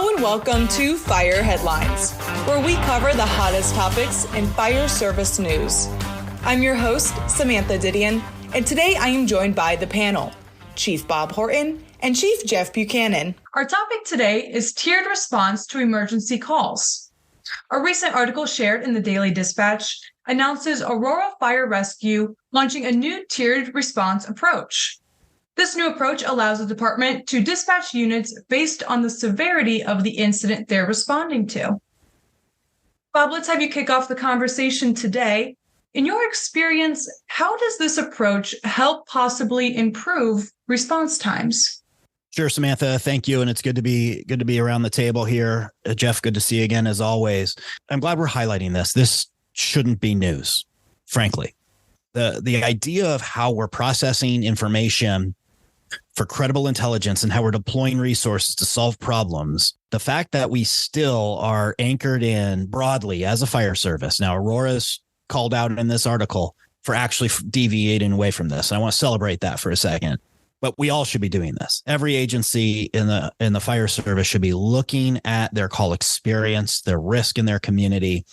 Hello and welcome to Fire Headlines, where we cover the hottest topics in fire service news. I'm your host, Samantha Didion, and today I am joined by the panel, Chief Bob Horton and Chief Jeff Buchanan. Our topic today is tiered response to emergency calls. A recent article shared in the Daily Dispatch announces Aurora Fire Rescue launching a new tiered response approach. This new approach allows the department to dispatch units based on the severity of the incident they're responding to. Bob, let's have you kick off the conversation today. In your experience, how does this approach help possibly improve response times? Sure, Samantha. Thank you. And it's good to be around the table here. Jeff, good to see you again, as always. I'm glad we're highlighting this. This shouldn't be news, frankly. The idea of how we're processing information for credible intelligence and how we're deploying resources to solve problems, the fact that we still are anchored in broadly as a fire service. Now, Aurora's called out in this article for actually deviating away from this. And I want to celebrate that for a second. But we all should be doing this. Every agency in the fire service should be looking at their call experience, their risk in their community,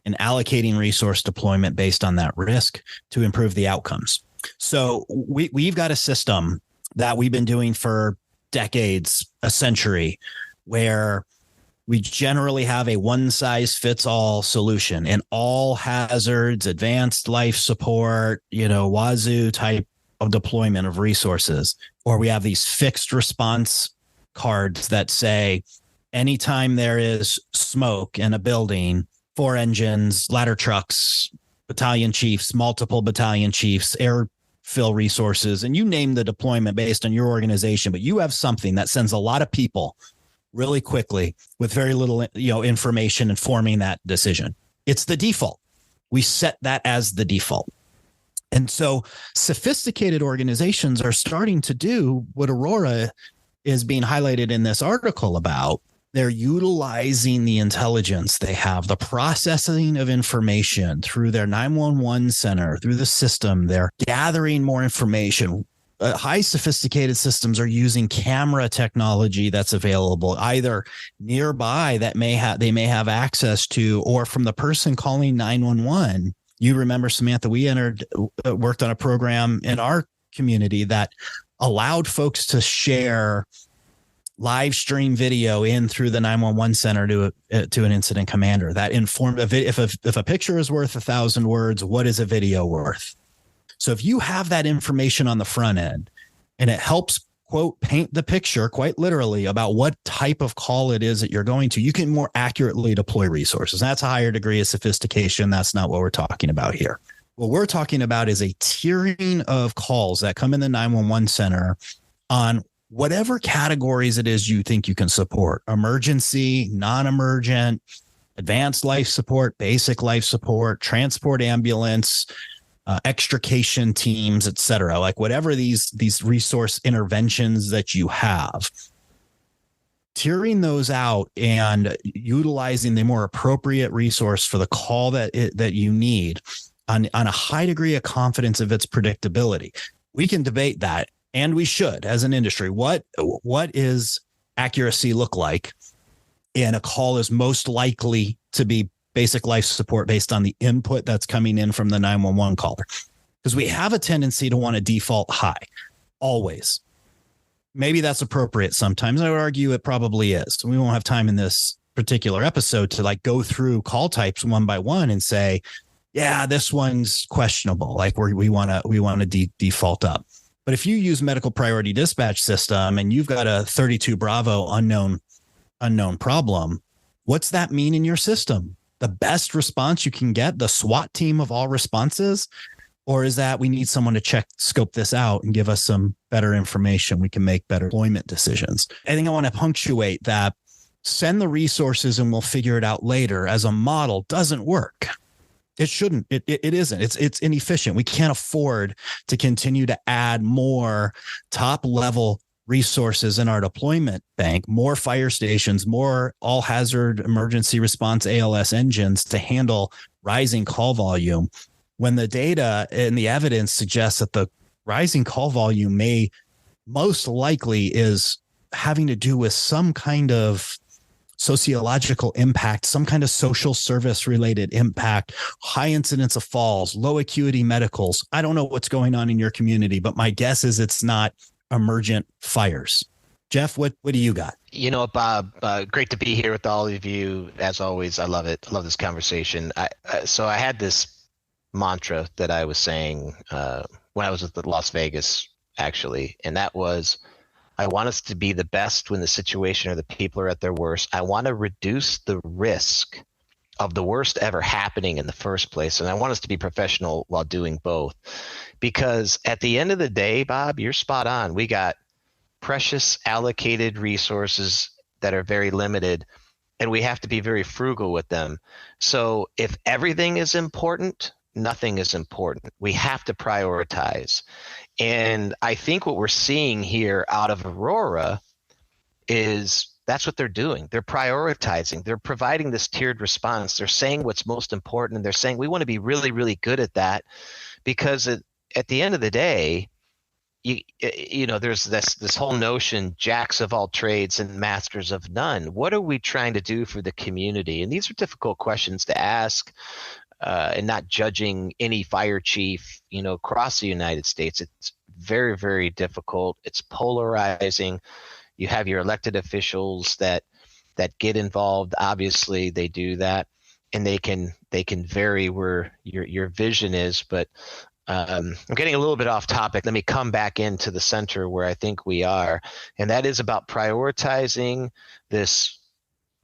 and allocating resource deployment based on that risk to improve the outcomes. So we've got a system that we've been doing for decades, a century, where we generally have a one-size-fits-all solution in all hazards, advanced life support, wazoo type of deployment of resources. Or we have these fixed response cards that say, anytime there is smoke in a building, 4 engines, ladder trucks, battalion chiefs, multiple battalion chiefs, airfill resources, and you name the deployment based on your organization, but you have something that sends a lot of people really quickly with very little, information informing that decision. It's the default. We set that as the default. And so sophisticated organizations are starting to do what Aurora is being highlighted in this article about. They're utilizing the intelligence they have, the processing of information through their 911 center, through the system. They're gathering more information. High sophisticated systems are using camera technology that's available either nearby that they may have access to, or from the person calling 911. You remember, Samantha, we worked on a program in our community that allowed folks to share live stream video in through the 911 center to an incident commander. That informed if a picture is worth 1,000 words, what is a video worth? So if you have that information on the front end and it helps, quote, paint the picture quite literally about what type of call it is that you're going to, you can more accurately deploy resources. That's a higher degree of sophistication. That's not what we're talking about here. What we're talking about is a tiering of calls that come in the 911 center on whatever categories it is you think you can support: emergency, non-emergent, advanced life support, basic life support, transport ambulance, extrication teams, et cetera. Like whatever these resource interventions that you have, tiering those out and utilizing the more appropriate resource for the call that you need on a high degree of confidence of its predictability. We can debate that, and we should as an industry. What is accuracy look like? And a call is most likely to be basic life support based on the input that's coming in from the 911 caller. Because we have a tendency to want to default high, always. Maybe that's appropriate sometimes. I would argue it probably is. We won't have time in this particular episode to go through call types one by one and say, yeah, this one's questionable. We want to default up. But if you use medical priority dispatch system and you've got a 32 Bravo unknown problem, what's that mean in your system? The best response you can get, the SWAT team of all responses? Or is that we need someone to scope this out and give us some better information? We can make better deployment decisions. I think I want to punctuate that send the resources and we'll figure it out later as a model doesn't work. It shouldn't. It isn't. It's inefficient. We can't afford to continue to add more top level resources in our deployment bank, more fire stations, more all hazard emergency response ALS engines to handle rising call volume, when the data and the evidence suggests that the rising call volume may most likely is having to do with some kind of sociological impact, some kind of social service related impact, high incidence of falls, low acuity medicals. I don't know what's going on in your community, but my guess is it's not emergent fires. Jeff, what do you got? Bob, great to be here with all of you. As always, I love it. I love this conversation. So I had this mantra that I was saying when I was at Las Vegas, actually, and that was, I want us to be the best when the situation or the people are at their worst. I want to reduce the risk of the worst ever happening in the first place. And I want us to be professional while doing both. Because at the end of the day, Bob, you're spot on. We got precious allocated resources that are very limited, and we have to be very frugal with them. So if everything is important, nothing is important. We have to prioritize. And I think what we're seeing here out of Aurora is that's what they're doing. They're prioritizing. They're providing this tiered response. They're saying what's most important, and they're saying we want to be really, really good at that, because at the end of the day, there's this whole notion, jacks of all trades and masters of none. What are we trying to do for the community? And these are difficult questions to ask, and not judging any fire chief, across the United States. It's very, very difficult. It's polarizing. You have your elected officials that get involved. Obviously, they do that, and they can vary where your vision is. But I'm getting a little bit off topic. Let me come back into the center where I think we are, and that is about prioritizing this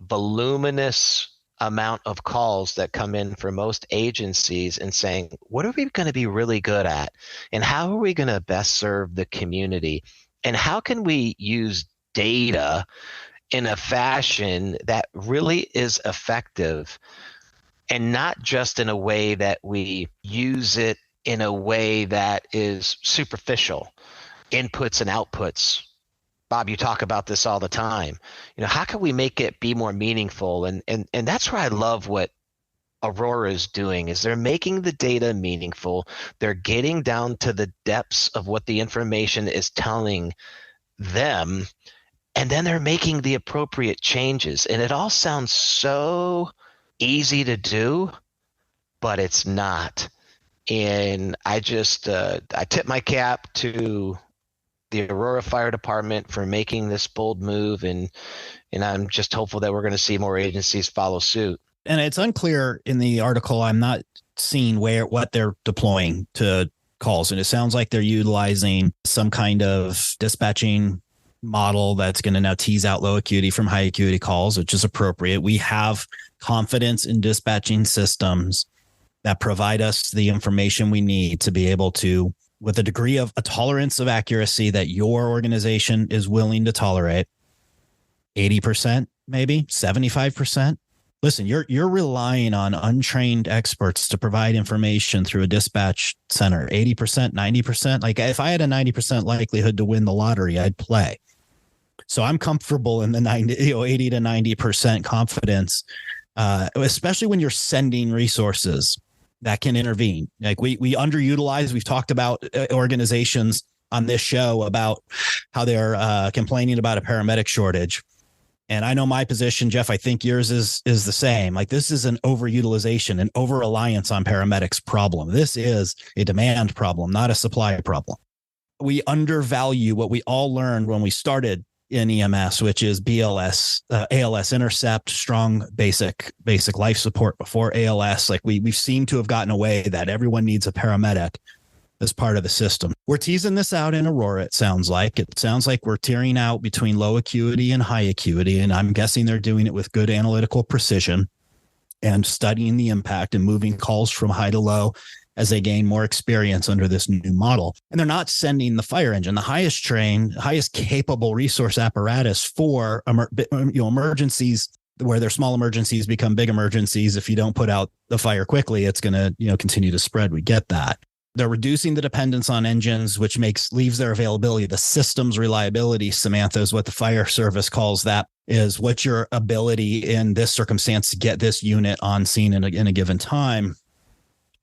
voluminous amount of calls that come in for most agencies and saying, what are we going to be really good at? And how are we going to best serve the community? And how can we use data in a fashion that really is effective, and not just in a way that we use it in a way that is superficial, inputs and outputs. Bob, you talk about this all the time. How can we make it be more meaningful? And that's where I love what Aurora is doing, is they're making the data meaningful. They're getting down to the depths of what the information is telling them, and then they're making the appropriate changes. And it all sounds so easy to do, but it's not. And I just I tip my cap to the Aurora Fire Department for making this bold move, and I'm just hopeful that we're going to see more agencies follow suit. And it's unclear in the article. I'm not seeing what they're deploying to calls, and it sounds like they're utilizing some kind of dispatching model that's going to now tease out low acuity from high acuity calls, which is appropriate. We have confidence in dispatching systems that provide us the information we need to be able to, with a degree of a tolerance of accuracy that your organization is willing to tolerate, 80%, maybe 75%. Listen, you're relying on untrained experts to provide information through a dispatch center. 80%, 90%. Like if I had a 90% likelihood to win the lottery, I'd play. So I'm comfortable in the 80 to 90% confidence, especially when you're sending resources that can intervene. Like we underutilize. We've talked about organizations on this show about how they're complaining about a paramedic shortage. And I know my position, Jeff, I think yours is the same. Like this is an overutilization, an over-reliance on paramedics problem. This is a demand problem, not a supply problem. We undervalue what we all learned when we started in EMS, which is BLS, ALS intercept, strong basic life support before ALS. Like we seem to have gotten away that everyone needs a paramedic as part of the system. We're teasing this out in Aurora. It sounds like we're tearing out between low acuity and high acuity. And I'm guessing they're doing it with good analytical precision and studying the impact and moving calls from high to low as they gain more experience under this new model. And they're not sending the fire engine, the highest trained, highest capable resource apparatus for emergencies, where their small emergencies become big emergencies. If you don't put out the fire quickly, it's going to continue to spread. We get that. They're reducing the dependence on engines, which leaves their availability. The system's reliability, Samantha, is what the fire service calls that, is what's your ability in this circumstance to get this unit on scene in a given time.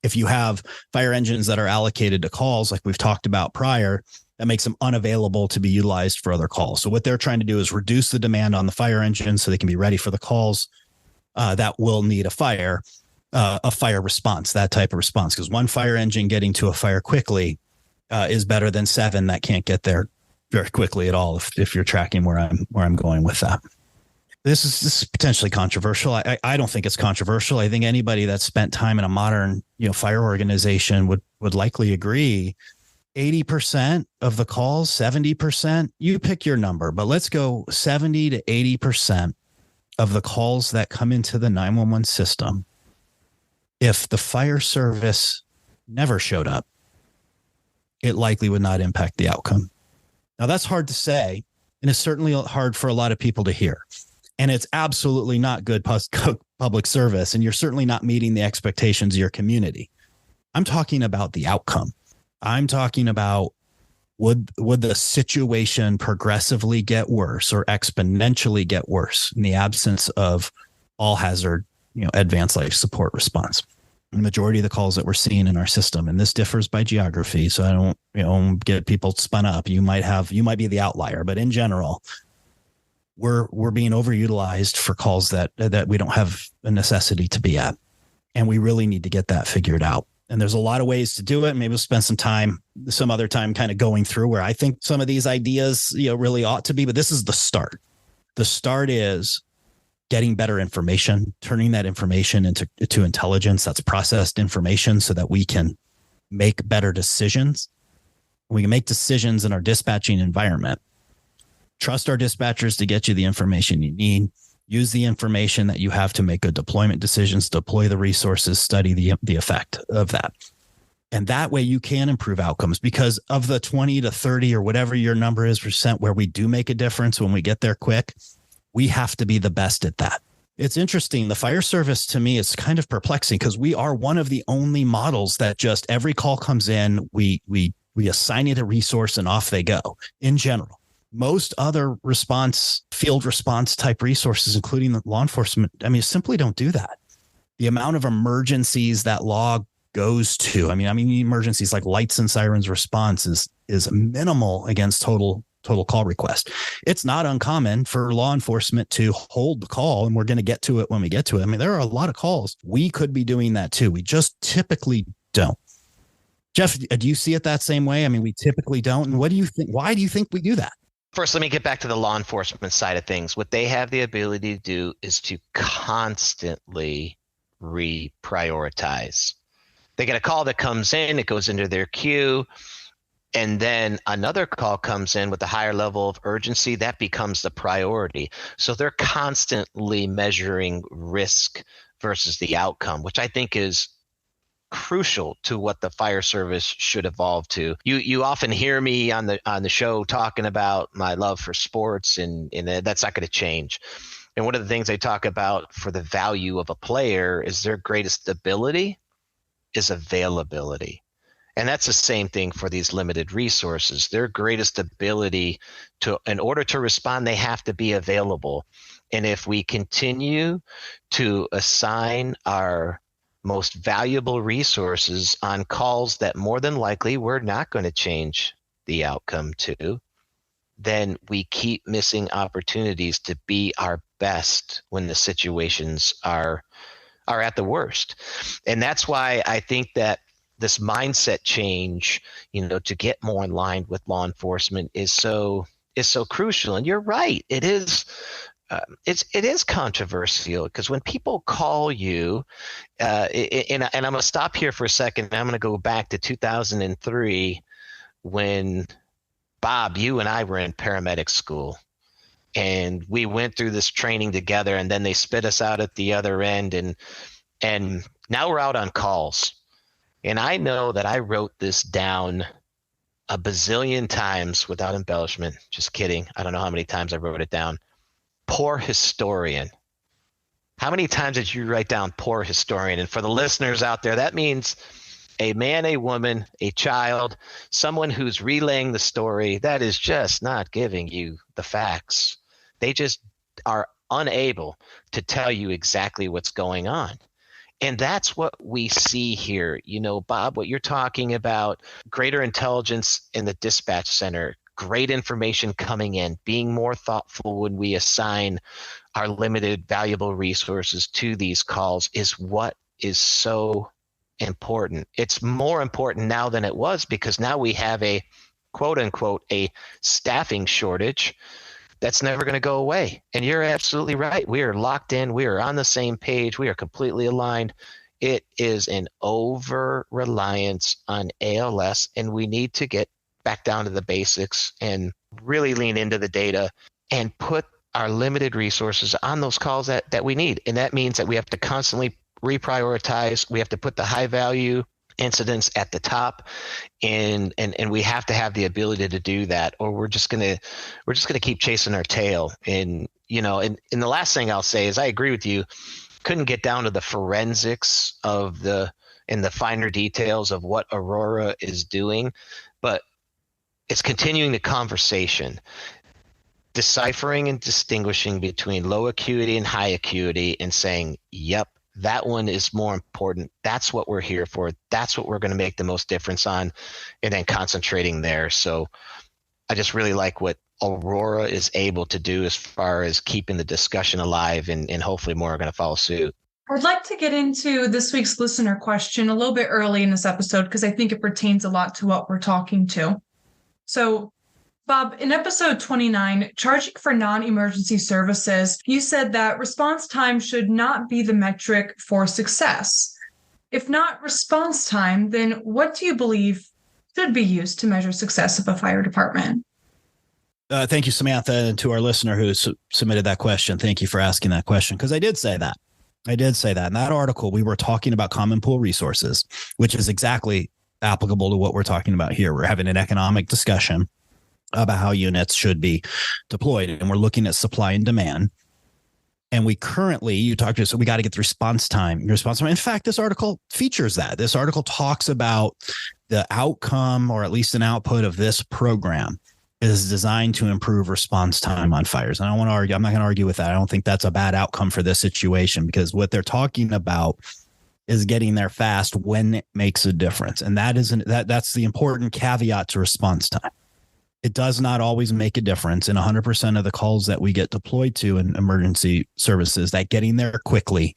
If you have fire engines that are allocated to calls, like we've talked about prior, that makes them unavailable to be utilized for other calls. So what they're trying to do is reduce the demand on the fire engine so they can be ready for the calls that will need a fire response, that type of response. Because one fire engine getting to a fire quickly is better than 7 that can't get there very quickly at all. If you're tracking where I'm going with that. This is potentially controversial. I don't think it's controversial. I think anybody that's spent time in a modern, fire organization would likely agree. 80% of the calls, 70%, you pick your number, but let's go 70 to 80% of the calls that come into the 911 system. If the fire service never showed up, it likely would not impact the outcome. Now that's hard to say, and it's certainly hard for a lot of people to hear. And it's absolutely not good public service, and you're certainly not meeting the expectations of your community. I'm talking about the outcome. I'm talking about would the situation progressively get worse or exponentially get worse in the absence of all hazard, advanced life support response. The majority of the calls that we're seeing in our system, and this differs by geography, so I don't, get people spun up. You might be the outlier, but in general, we're being overutilized for calls that we don't have a necessity to be at, and we really need to get that figured out. And there's a lot of ways to do it. Maybe we'll spend some other time kind of going through where I think some of these ideas, really ought to be, but this is the start. The start is getting better information, turning that information into intelligence that's processed information so that we can make better decisions. We can make decisions in our dispatching environment. Trust our dispatchers to get you the information you need. Use the information that you have to make good deployment decisions, deploy the resources, study the effect of that. And that way you can improve outcomes, because of the 20 to 30 or whatever your number is % where we do make a difference when we get there quick, we have to be the best at that. It's interesting. The fire service to me is kind of perplexing because we are one of the only models that just every call comes in, we assign it a resource and off they go in general. Most other field response type resources, including the law enforcement, simply don't do that. The amount of emergencies that log goes to, emergencies like lights and sirens response is minimal against total call request. It's not uncommon for law enforcement to hold the call, and we're going to get to it when we get to it. There are a lot of calls. We could be doing that too. We just typically don't. Jeff, do you see it that same way? We typically don't. And what do you think? Why do you think we do that? First, let me get back to the law enforcement side of things. What they have the ability to do is to constantly reprioritize. They get a call that comes in, it goes into their queue, and then another call comes in with a higher level of urgency. That becomes the priority. So they're constantly measuring risk versus the outcome, which I think is crucial to what the fire service should evolve to. You often hear me on the show talking about my love for sports, and that's not going to change. And one of the things I talk about for the value of a player is their greatest ability is availability. And that's the same thing for these limited resources. Their greatest ability in order to respond, they have to be available. And if we continue to assign our most valuable resources on calls that more than likely we're not going to change the outcome to, then we keep missing opportunities to be our best when the situations are at the worst. And that's why I think that this mindset change, to get more in line with law enforcement is so crucial. And you're right, it is. It is controversial because when people call you, and I'm going to stop here for a second. I'm going to go back to 2003 when, Bob, you and I were in paramedic school, and we went through this training together, and then they spit us out at the other end, and now we're out on calls. And I know that I wrote this down a bazillion times without embellishment. Just kidding. I don't know how many times I wrote it down. Poor historian. How many times did you write down poor historian? And for the listeners out there, that means a man, a woman, a child, someone who's relaying the story that is just not giving you the facts. They just are unable to tell you exactly what's going on. And that's what we see here. Bob, what you're talking about, greater intelligence in the dispatch center, great information coming in, being more thoughtful when we assign our limited valuable resources to these calls is what is so important. It's more important now than it was, because now we have a quote unquote a staffing shortage that's never going to go away. And you're absolutely right. We are locked in. We are on the same page. We are completely aligned. It is an over reliance on ALS, and we need to get back down to the basics and really lean into the data and put our limited resources on those calls that we need. And that means that we have to constantly reprioritize. We have to put the high value incidents at the top, and we have to have the ability to do that, or we're just gonna keep chasing our tail. And and the last thing I'll say is I agree with you. Couldn't get down to the forensics of the finer details of what Aurora is doing, but it's continuing the conversation, deciphering and distinguishing between low acuity and high acuity, and saying, yep, that one is more important. That's what we're here for. That's what we're going to make the most difference on, and then concentrating there. So I just really like what Aurora is able to do as far as keeping the discussion alive, and hopefully more are going to follow suit. I'd like to get into this week's listener question a little bit early in this episode, because I think it pertains a lot to what we're talking to. So, Bob, in episode 29, charging for non-emergency services, you said that response time should not be the metric for success. If not response time, then what do you believe should be used to measure success of a fire department? Thank you, Samantha, and to our listener who submitted that question. Thank you for asking that question, because I did say that. In that article, we were talking about common pool resources, which is exactly applicable to what we're talking about here. We're having an economic discussion about how units should be deployed, and we're looking at supply and demand. And we currently, you talked to us, so we got to get the response time. In fact, this article features that. This article talks about the outcome, or at least an output of this program, is designed to improve response time on fires. And I don't want to argue. I'm not going to argue with that. I don't think that's a bad outcome for this situation, because what they're talking about is getting there fast when it makes a difference. And that's the important caveat to response time. It does not always make a difference in 100% of the calls that we get deployed to in emergency services, that getting there quickly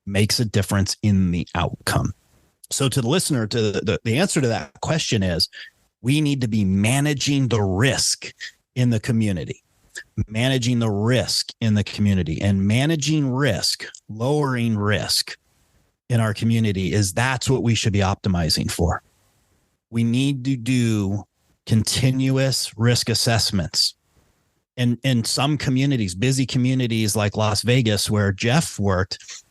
makes a difference in the outcome. So to the listener, the answer to that question is, we need to be managing the risk in the community, and managing risk, lowering risk in our community that's what we should be optimizing for. We need to do continuous risk assessments. And in some communities, busy communities like Las Vegas, where Jeff worked,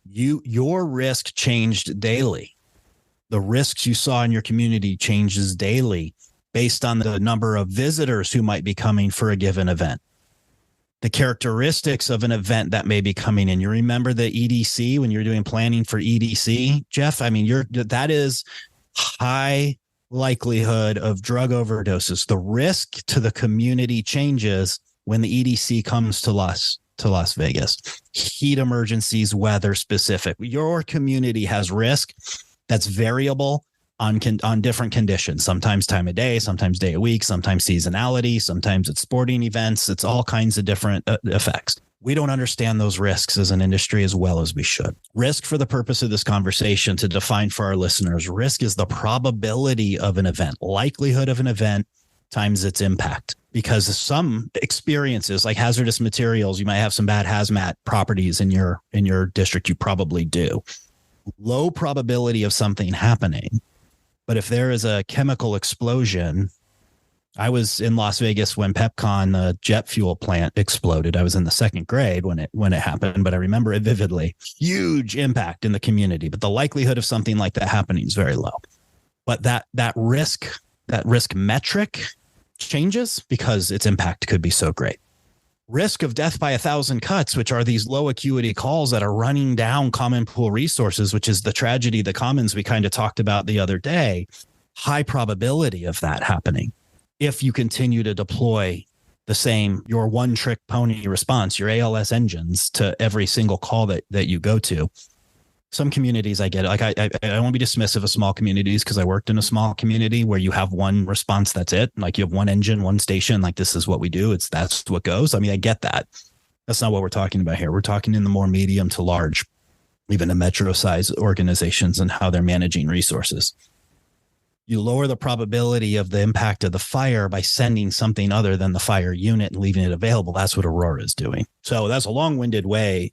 your risk changed daily. The risks you saw in your community changes daily based on the number of visitors who might be coming for a given event, the characteristics of an event that may be coming in. You remember the EDC when you're doing planning for EDC, Jeff? I mean, that is high likelihood of drug overdoses. The risk to the community changes when the EDC comes to Las Vegas. Heat emergencies, weather specific. Your community has risk that's variable on different conditions. Sometimes time of day, sometimes day of week, sometimes seasonality, sometimes it's sporting events. It's all kinds of different effects. We don't understand those risks as an industry as well as we should. Risk, for the purpose of this conversation, to define for our listeners, risk is the probability of an event, likelihood of an event times its impact. Because some experiences, like hazardous materials, you might have some bad hazmat properties in your district. You probably do. Low probability of something happening. But if there is a chemical explosion, I was in Las Vegas when PepCon, the jet fuel plant, exploded. I was in the second grade when it happened, but I remember it vividly. Huge impact in the community, but the likelihood of something like that happening is very low. But that risk metric changes because its impact could be so great. Risk of death by 1,000 cuts, which are these low acuity calls that are running down common pool resources, which is the tragedy, the commons we kind of talked about the other day. High probability of that happening if you continue to deploy your one trick pony response, your ALS engines, to every single call that you go to. Some communities I get it. Like I won't be dismissive of small communities because I worked in a small community where you have one response. That's it. Like you have one engine, one station. Like this is what we do. That's what goes. I mean, I get that. That's not what we're talking about here. We're talking in the more medium to large, even the metro size organizations and how they're managing resources. You lower the probability of the impact of the fire by sending something other than the fire unit and leaving it available. That's what Aurora is doing. So that's a long-winded way.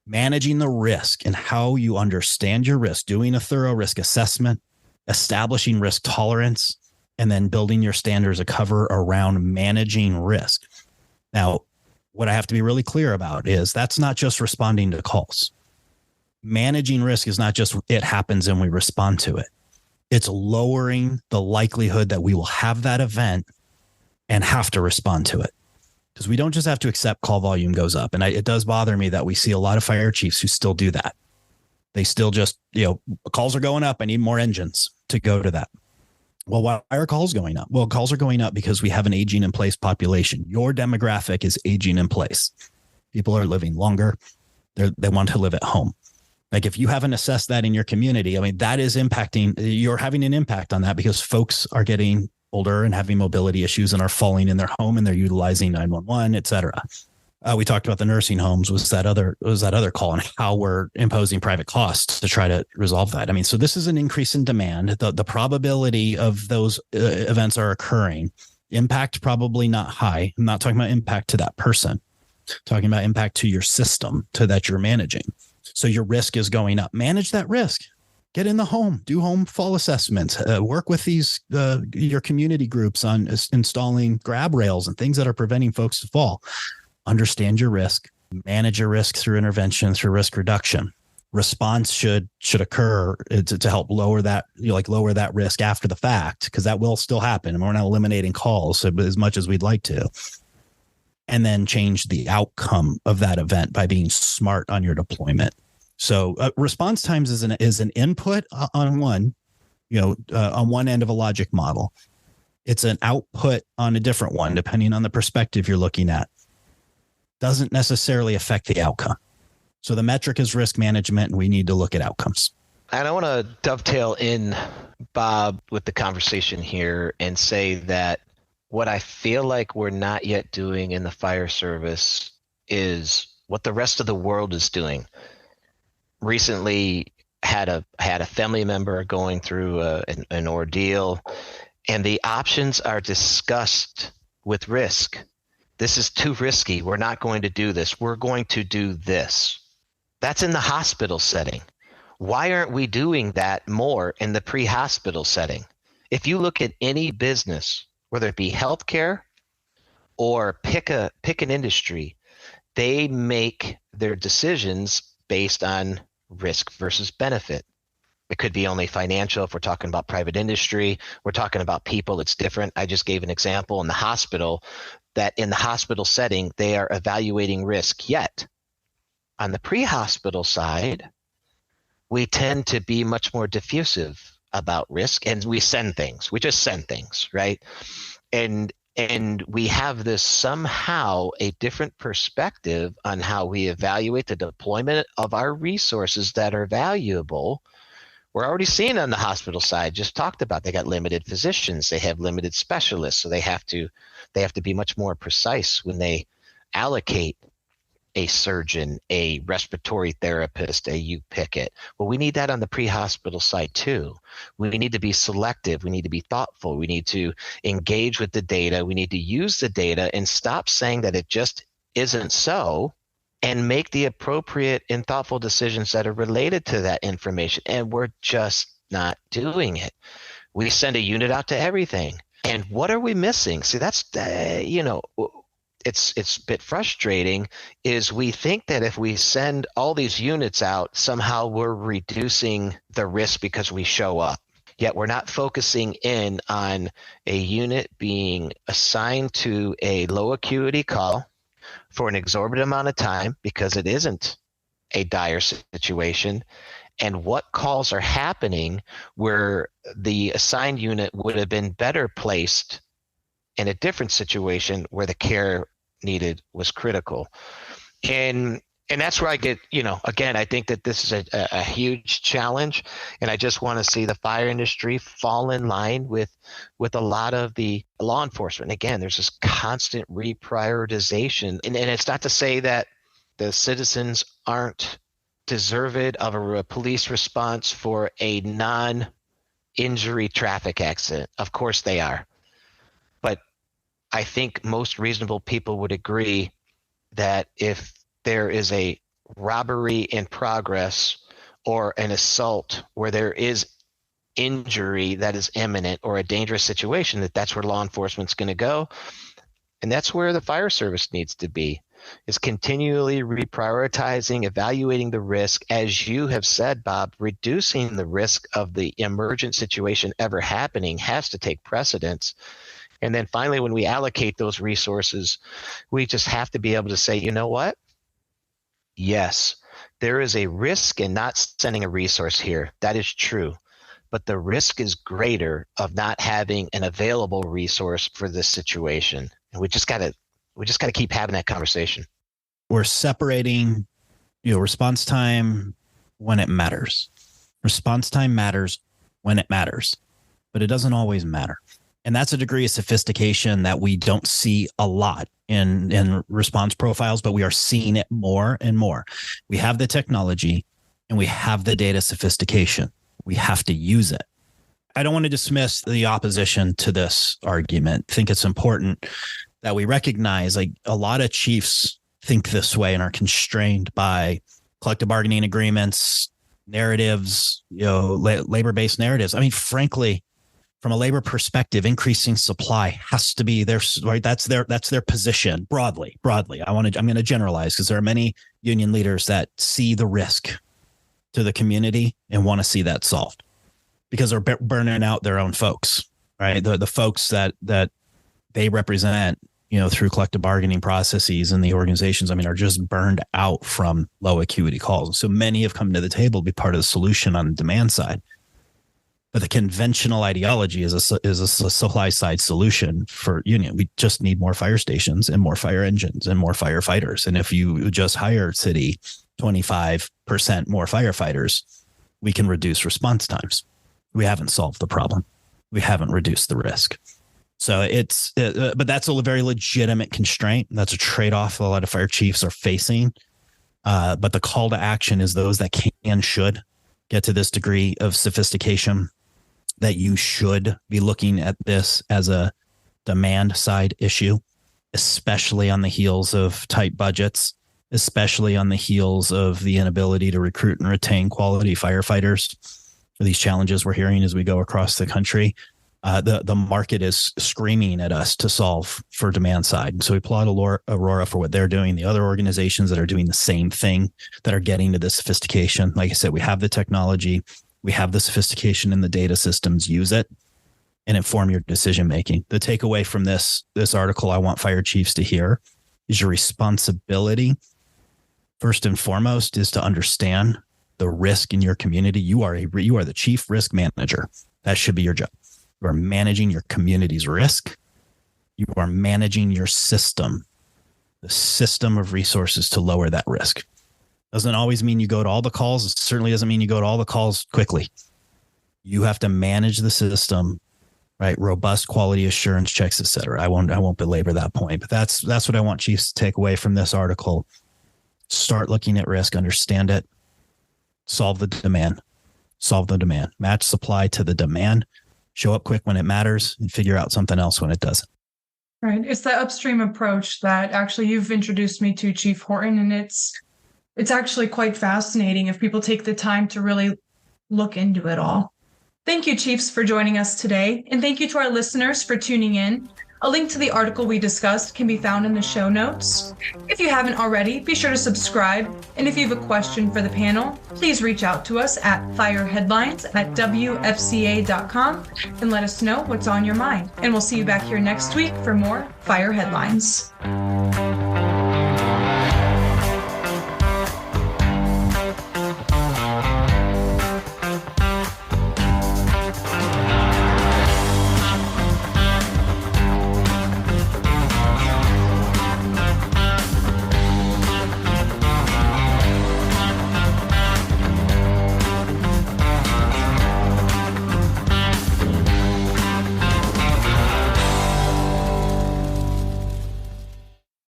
Managing the risk and how you understand your risk, doing a thorough risk assessment, establishing risk tolerance, and then building your standards of cover around managing risk. Now, what I have to be really clear about is that's not just responding to calls. Managing risk is not just it happens and we respond to it. It's lowering the likelihood that we will have that event and have to respond to it. Because we don't just have to accept call volume goes up. And it does bother me that we see a lot of fire chiefs who still do that. They still just, calls are going up. I need more engines to go to that. Well, why are calls going up? Well, calls are going up because we have an aging in place population. Your demographic is aging in place. People are living longer. They want to live at home. Like if you haven't assessed that in your community, I mean, that is impacting, you're having an impact on that because folks are getting older and having mobility issues and are falling in their home and they're utilizing 911, et cetera. We talked about the nursing homes was that other call and how we're imposing private costs to try to resolve that. I mean, so this is an increase in demand. The probability of those events are occurring. Impact probably not high. I'm not talking about impact to that person. I'm talking about impact to your system that you're managing. So your risk is going up. Manage that risk. Get in the home, do home fall assessments, work with your community groups on installing grab rails and things that are preventing folks to fall. Understand your risk, manage your risk through intervention, through risk reduction. Response should occur to help lower that, lower that risk after the fact, because that will still happen. And we're not eliminating calls as much as we'd like to. And then change the outcome of that event by being smart on your deployment. So response times is an input on one end of a logic model. It's an output on a different one, depending on the perspective you're looking at. Doesn't necessarily affect the outcome. So the metric is risk management, and we need to look at outcomes. And I want to dovetail in, Bob, with the conversation here and say that what I feel like we're not yet doing in the fire service is what the rest of the world is doing. Recently had a family member going through an ordeal, and the options are discussed with risk. This is too risky. We're not going to do this. We're going to do this. That's in the hospital setting. Why aren't we doing that more in the pre-hospital setting? If you look at any business, whether it be healthcare or pick an industry, they make their decisions based on risk versus benefit. It could be only financial. If we're talking about private industry, we're talking about people, it's different. I just gave an example in the hospital that in the hospital setting, they are evaluating risk. Yet on the pre-hospital side, we tend to be much more diffusive about risk, and we send things. We just send things, right? And we have this somehow a different perspective on how we evaluate the deployment of our resources that are valuable. We're already seeing on the hospital side, just talked about, they got limited physicians, they have limited specialists, so they have to be much more precise when they allocate a surgeon, a respiratory therapist, you pick it. Well, we need that on the pre-hospital side too. We need to be selective. We need to be thoughtful. We need to engage with the data. We need to use the data and stop saying that it just isn't so, and make the appropriate and thoughtful decisions that are related to that information. And we're just not doing it. We send a unit out to everything. And what are we missing? See, that's, it's a bit frustrating, is we think that if we send all these units out, somehow we're reducing the risk because we show up. Yet we're not focusing in on a unit being assigned to a low acuity call for an exorbitant amount of time because it isn't a dire situation, and what calls are happening where the assigned unit would have been better placed in a different situation where the care needed was critical. And And that's where I get, again, I think that this is a huge challenge, and I just want to see the fire industry fall in line with a lot of the law enforcement. Again, there's this constant reprioritization, and it's not to say that the citizens aren't deserved of a police response for a non-injury traffic accident. Of course they are. But I think most reasonable people would agree that if there is a robbery in progress or an assault where there is injury that is imminent or a dangerous situation, that's where law enforcement's going to go. And that's where the fire service needs to be, is continually reprioritizing, evaluating the risk. As you have said, Bob, reducing the risk of the emergent situation ever happening has to take precedence. And then finally, when we allocate those resources, we just have to be able to say, you know what? Yes, there is a risk in not sending a resource here. That is true. But the risk is greater of not having an available resource for this situation. And we just got to keep having that conversation. We're separating, response time when it matters. Response time matters when it matters, but it doesn't always matter. And that's a degree of sophistication that we don't see a lot in response profiles, but we are seeing it more and more. We have the technology and we have the data sophistication. We have to use it. I don't want to dismiss the opposition to this argument. I think it's important that we recognize, like, a lot of chiefs think this way and are constrained by collective bargaining agreements, narratives, labor-based narratives. I mean, frankly, from a labor perspective, increasing supply has to be their right. That's their position broadly. I'm going to generalize, because there are many union leaders that see the risk to the community and want to see that solved, because they're burning out their own folks, right? The folks that they represent, through collective bargaining processes and the organizations, are just burned out from low acuity calls. So many have come to the table to be part of the solution on the demand side. But the conventional ideology is a supply side solution for union. We just need more fire stations and more fire engines and more firefighters. And if you just hire city 25% more firefighters, we can reduce response times. We haven't solved the problem. We haven't reduced the risk. So but that's a very legitimate constraint. That's a trade-off a lot of fire chiefs are facing. But the call to action is those that can, should get to this degree of sophistication, that you should be looking at this as a demand side issue, especially on the heels of tight budgets, especially on the heels of the inability to recruit and retain quality firefighters for these challenges we're hearing as we go across the country. The market is screaming at us to solve for demand side. And so we applaud Aurora for what they're doing. The other organizations that are doing the same thing, that are getting to this sophistication. Like I said, we have the technology, we have the sophistication in the data systems. Use it and inform your decision making. The takeaway from this article I want fire chiefs to hear is your responsibility, first and foremost, is to understand the risk in your community. You are the chief risk manager. That should be your job. You are managing your community's risk. You are managing your system, the system of resources to lower that risk. Doesn't always mean you go to all the calls. It certainly doesn't mean you go to all the calls quickly. You have to manage the system, right? Robust quality assurance checks, et cetera. I won't belabor that point, but that's what I want chiefs to take away from this article. Start looking at risk, understand it, solve the demand, match supply to the demand, show up quick when it matters, and figure out something else when it doesn't. Right. It's the upstream approach that actually you've introduced me to, Chief Horton, and it's actually quite fascinating if people take the time to really look into it all. Thank you, Chiefs, for joining us today. And thank you to our listeners for tuning in. A link to the article we discussed can be found in the show notes. If you haven't already, be sure to subscribe. And if you have a question for the panel, please reach out to us at fireheadlines@wfca.com and let us know what's on your mind. And we'll see you back here next week for more Fire Headlines.